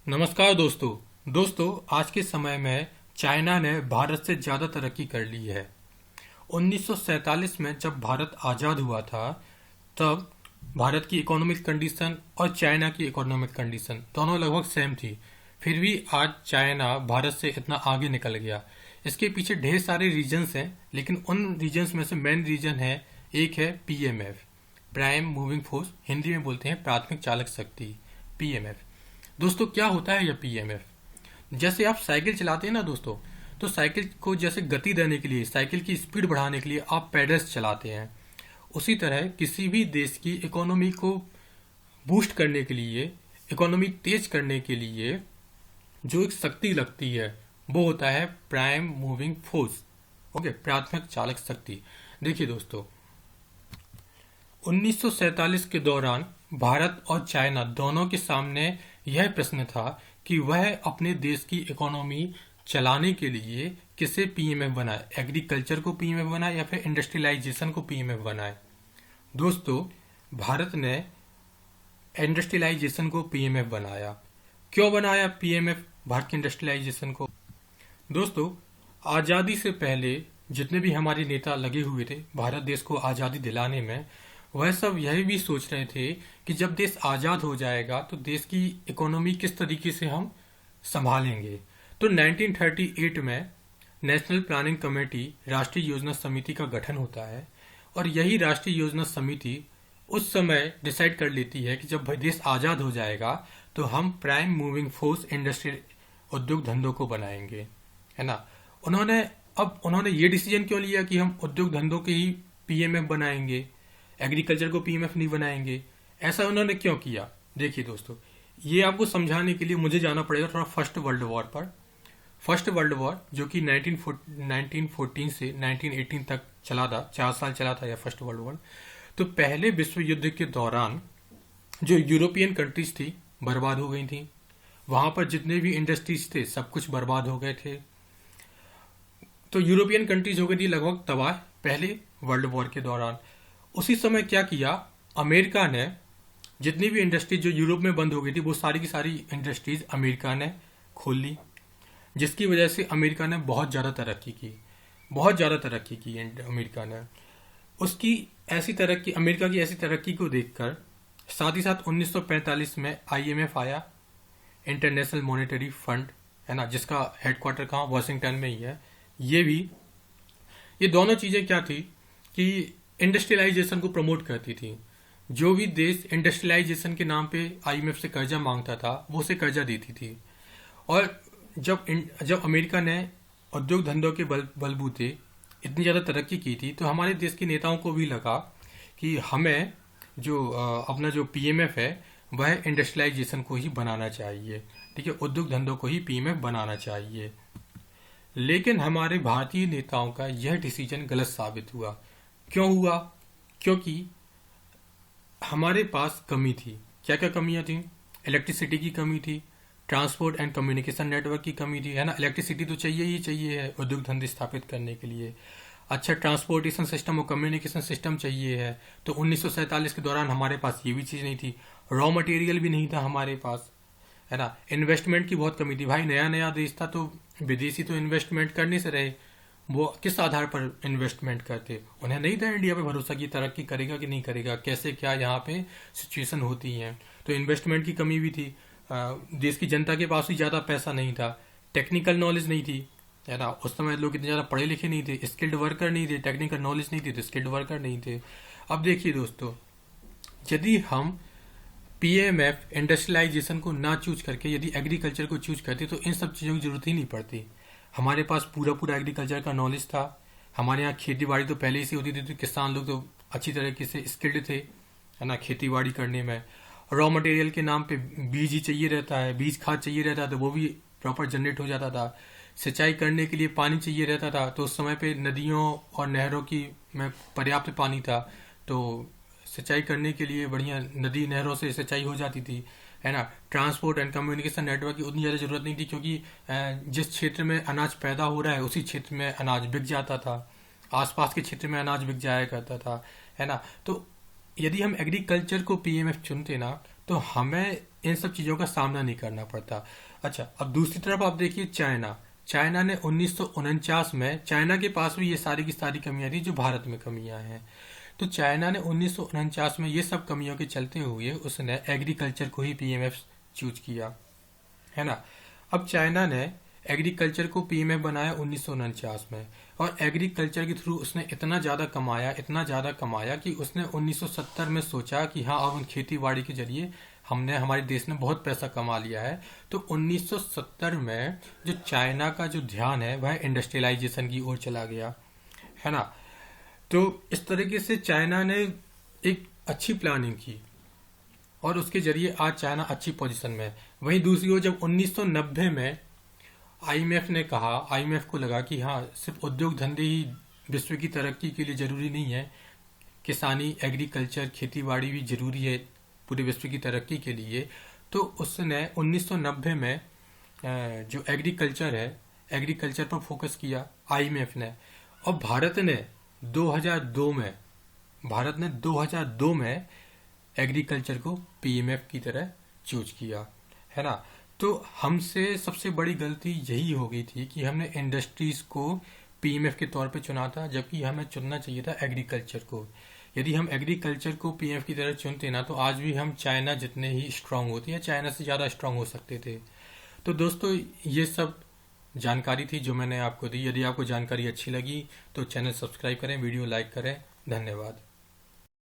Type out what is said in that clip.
नमस्कार दोस्तों आज के समय में चाइना ने भारत से ज़्यादा तरक्की कर ली है। 1947 में जब भारत आज़ाद हुआ था तब भारत की इकोनॉमिक कंडीशन और चाइना की इकोनॉमिक कंडीशन दोनों लगभग सेम थी। फिर भी आज चाइना भारत से इतना आगे निकल गया। इसके पीछे ढेर सारे रीजंस हैं, लेकिन उन रीजंस में से मेन रीजन है, एक है PMF, prime moving force, Hindi में बोलते हैं प्राथमिक चालक शक्ति, पीएमएफ। दोस्तों क्या होता है यह पीएमएफ? जैसे आप साइकिल चलाते हैं ना दोस्तों, तो साइकिल को जैसे गति देने के लिए, साइकिल की स्पीड बढ़ाने के लिए आप पेडल्स चलाते हैं। उसी तरह किसी भी देश की इकोनॉमी को बूस्ट करने के लिए, इकोनॉमी तेज करने के लिए जो एक शक्ति लगती है वो होता है प्राइम मूविंग फोर्स। ओके, प्राथमिक चालक शक्ति। देखिए दोस्तों, 1947 के दौरान भारत और चाइना दोनों के सामने यह प्रश्न था कि वह अपने देश की इकोनॉमी चलाने के लिए किसे पीएमएफ बनाए, एग्रीकल्चर को पीएमएफ बनाए या फिर इंडस्ट्रियलाइजेशन को पीएमएफ बनाए। दोस्तों, भारत ने इंडस्ट्रियलाइजेशन को पीएमएफ बनाया। क्यों बनाया पीएमएफ भारत के इंडस्ट्रियलाइजेशन को? दोस्तों, आज़ादी से पहले जितने भी हमारे नेता लगे हुए थे भारत देश को आज़ादी दिलाने में, वह सब यही भी सोच रहे थे कि जब देश आज़ाद हो जाएगा तो देश की इकोनॉमी किस तरीके से हम संभालेंगे। तो 1938 में नेशनल प्लानिंग कमेटी, राष्ट्रीय योजना समिति का गठन होता है और यही राष्ट्रीय योजना समिति उस समय डिसाइड कर लेती है कि जब देश आज़ाद हो जाएगा तो हम प्राइम मूविंग फोर्स इंडस्ट्री, उद्योग धंधों को बनाएंगे, है ना। उन्होंने ये डिसीजन क्यों लिया कि हम उद्योग धंधों के ही पीएमएफ बनाएंगे, एग्रीकल्चर को पीएमएफ नहीं बनाएंगे? ऐसा उन्होंने क्यों किया? देखिए दोस्तों, ये आपको समझाने के लिए मुझे जाना पड़ेगा थोड़ा फर्स्ट वर्ल्ड वॉर पर। फर्स्ट वर्ल्ड वॉर जो कि 1914 से 1918 तक चला था, 4 साल चला था यह फर्स्ट वर्ल्ड वॉर। तो पहले विश्व युद्ध के दौरान जो यूरोपियन कंट्रीज थी बर्बाद हो गई थी। वहां पर जितने भी इंडस्ट्रीज थे सब कुछ बर्बाद हो गए थे। तो यूरोपियन कंट्रीज हो गई थी लगभग तबाह पहले वर्ल्ड वॉर के दौरान। उसी समय क्या किया, अमेरिका ने जितनी भी इंडस्ट्रीज जो यूरोप में बंद हो गई थी वो सारी की सारी इंडस्ट्रीज अमेरिका ने खोल ली, जिसकी वजह से अमेरिका ने बहुत ज़्यादा तरक्की की, बहुत ज़्यादा तरक्की की अमेरिका ने। उसकी ऐसी तरक्की, अमेरिका की ऐसी तरक्की को देखकर साथ ही साथ 1945 में आईएमएफ आया, इंटरनेशनल मॉनेटरी फंड, है ना, जिसका हेडक्वार्टर कहाँ, वाशिंगटन में ही है। ये दोनों चीज़ें क्या थी कि इंडस्ट्रियलाइजेशन को प्रमोट करती थी। जो भी देश इंडस्ट्रियलाइजेशन के नाम पे आईएमएफ से कर्जा मांगता था वो उसे कर्जा देती थी। और जब अमेरिका ने उद्योग धंधों के बलबूते इतनी ज़्यादा तरक्की की थी तो हमारे देश के नेताओं को भी लगा कि हमें जो अपना जो पीएमएफ है वह इंडस्ट्रियलाइजेशन को ही बनाना चाहिए, ठीक है, उद्योग धंधों को ही पीएमएफ बनाना चाहिए। लेकिन हमारे भारतीय नेताओं का यह डिसीजन गलत साबित हुआ। क्यों हुआ? क्योंकि हमारे पास कमी थी। क्या क्या कमियां थी? इलेक्ट्रिसिटी की कमी थी, ट्रांसपोर्ट एंड कम्युनिकेशन नेटवर्क की कमी थी, है ना। इलेक्ट्रिसिटी तो चाहिए ही चाहिए है उद्योग धंधे स्थापित करने के लिए। अच्छा ट्रांसपोर्टेशन सिस्टम और कम्युनिकेशन सिस्टम चाहिए है। तो 1947 के दौरान हमारे पास ये भी चीज़ नहीं थी। रॉ मटेरियल भी नहीं था हमारे पास, है ना। इन्वेस्टमेंट की बहुत कमी थी। भाई नया नया देश था तो विदेशी तो इन्वेस्टमेंट करने से रहे, वो किस आधार पर इन्वेस्टमेंट करते? उन्हें नहीं था इंडिया पे भरोसा कि तरक्की करेगा कि नहीं करेगा, कैसे क्या यहाँ पे सिचुएशन होती है। तो इन्वेस्टमेंट की कमी भी थी। देश की जनता के पास भी ज़्यादा पैसा नहीं था, टेक्निकल नॉलेज नहीं थी, है ना। उस समय लोग इतने ज़्यादा पढ़े लिखे नहीं थे, स्किल्ड वर्कर नहीं थे, टेक्निकल नॉलेज नहीं थी तो स्किल्ड वर्कर नहीं थे। अब देखिए दोस्तों, यदि हम पीएमएफ इंडस्ट्रियलाइजेशन को ना चूज करके यदि एग्रीकल्चर को चूज करते तो इन सब चीज़ों की जरूरत ही नहीं पड़ती। हमारे पास पूरा पूरा एग्रीकल्चर का नॉलेज था। हमारे यहाँ खेती बाड़ी तो पहले ही से होती थी, तो किसान लोग तो अच्छी तरीके से स्किल्ड थे, है ना, खेती बाड़ी करने में। रॉ मटेरियल के नाम पे बीज ही चाहिए रहता है, बीज खाद चाहिए रहता है तो वो भी प्रॉपर जनरेट हो जाता था। सिंचाई करने के लिए पानी चाहिए रहता था, तो उस समय पे नदियों और नहरों की में पर्याप्त पानी था, तो सिंचाई करने के लिए बढ़िया नदी नहरों से सिंचाई हो जाती थी, है ना। ट्रांसपोर्ट एंड कम्युनिकेशन नेटवर्क की उतनी ज़्यादा जरूरत नहीं थी, क्योंकि जिस क्षेत्र में अनाज पैदा हो रहा है उसी क्षेत्र में अनाज बिक जाता था, आसपास के क्षेत्र में अनाज बिक जाया करता था, है ना। तो यदि हम एग्रीकल्चर को पीएमएफ चुनते ना तो हमें इन सब चीज़ों का सामना नहीं करना पड़ता। अच्छा, अब दूसरी तरफ आप देखिए चाइना। चाइना ने 1949 में, चाइना के पास भी ये सारी की सारी कमियां थी जो भारत में कमियां हैं। तो चाइना ने 1949 में ये सब कमियों के चलते हुए उसने एग्रीकल्चर को ही पीएमएफ चूज किया, है ना। अब चाइना ने एग्रीकल्चर को पीएमएफ बनाया 1949 में, और एग्रीकल्चर के थ्रू उसने इतना ज़्यादा कमाया कि उसने 1970 में सोचा कि हाँ, अब खेती बाड़ी के जरिए हमने, हमारे देश ने बहुत पैसा कमा लिया है। तो 1970 में जो चाइना का जो ध्यान है वह इंडस्ट्रियलाइजेशन की ओर चला गया, है ना। तो इस तरीके से चाइना ने एक अच्छी प्लानिंग की और उसके जरिए आज चाइना अच्छी पोजीशन में है। वहीं दूसरी ओर जब 1990 में आईएमएफ ने कहा, आईएमएफ को लगा कि हाँ, सिर्फ उद्योग धंधे ही विश्व की तरक्की के लिए जरूरी नहीं है, किसानी, एग्रीकल्चर, खेतीबाड़ी भी जरूरी है पूरे विश्व की तरक्की के लिए। तो उसने 1990 में जो एग्रीकल्चर है, एग्रीकल्चर पर फोकस किया आईएमएफ ने। और भारत ने 2002 में एग्रीकल्चर को पीएमएफ की तरह चूज किया, है ना। तो हमसे सबसे बड़ी गलती यही हो गई थी कि हमने इंडस्ट्रीज को पीएमएफ के तौर पे चुना था, जबकि हमें चुनना चाहिए था एग्रीकल्चर को। यदि हम एग्रीकल्चर को पीएमएफ की तरह चुनते ना, तो आज भी हम चाइना जितने ही स्ट्रांग होते या चाइना से ज़्यादा स्ट्रांग हो सकते थे। तो दोस्तों, ये सब जानकारी थी जो मैंने आपको दी। यदि आपको जानकारी अच्छी लगी तो चैनल सब्सक्राइब करें, वीडियो लाइक करें। धन्यवाद।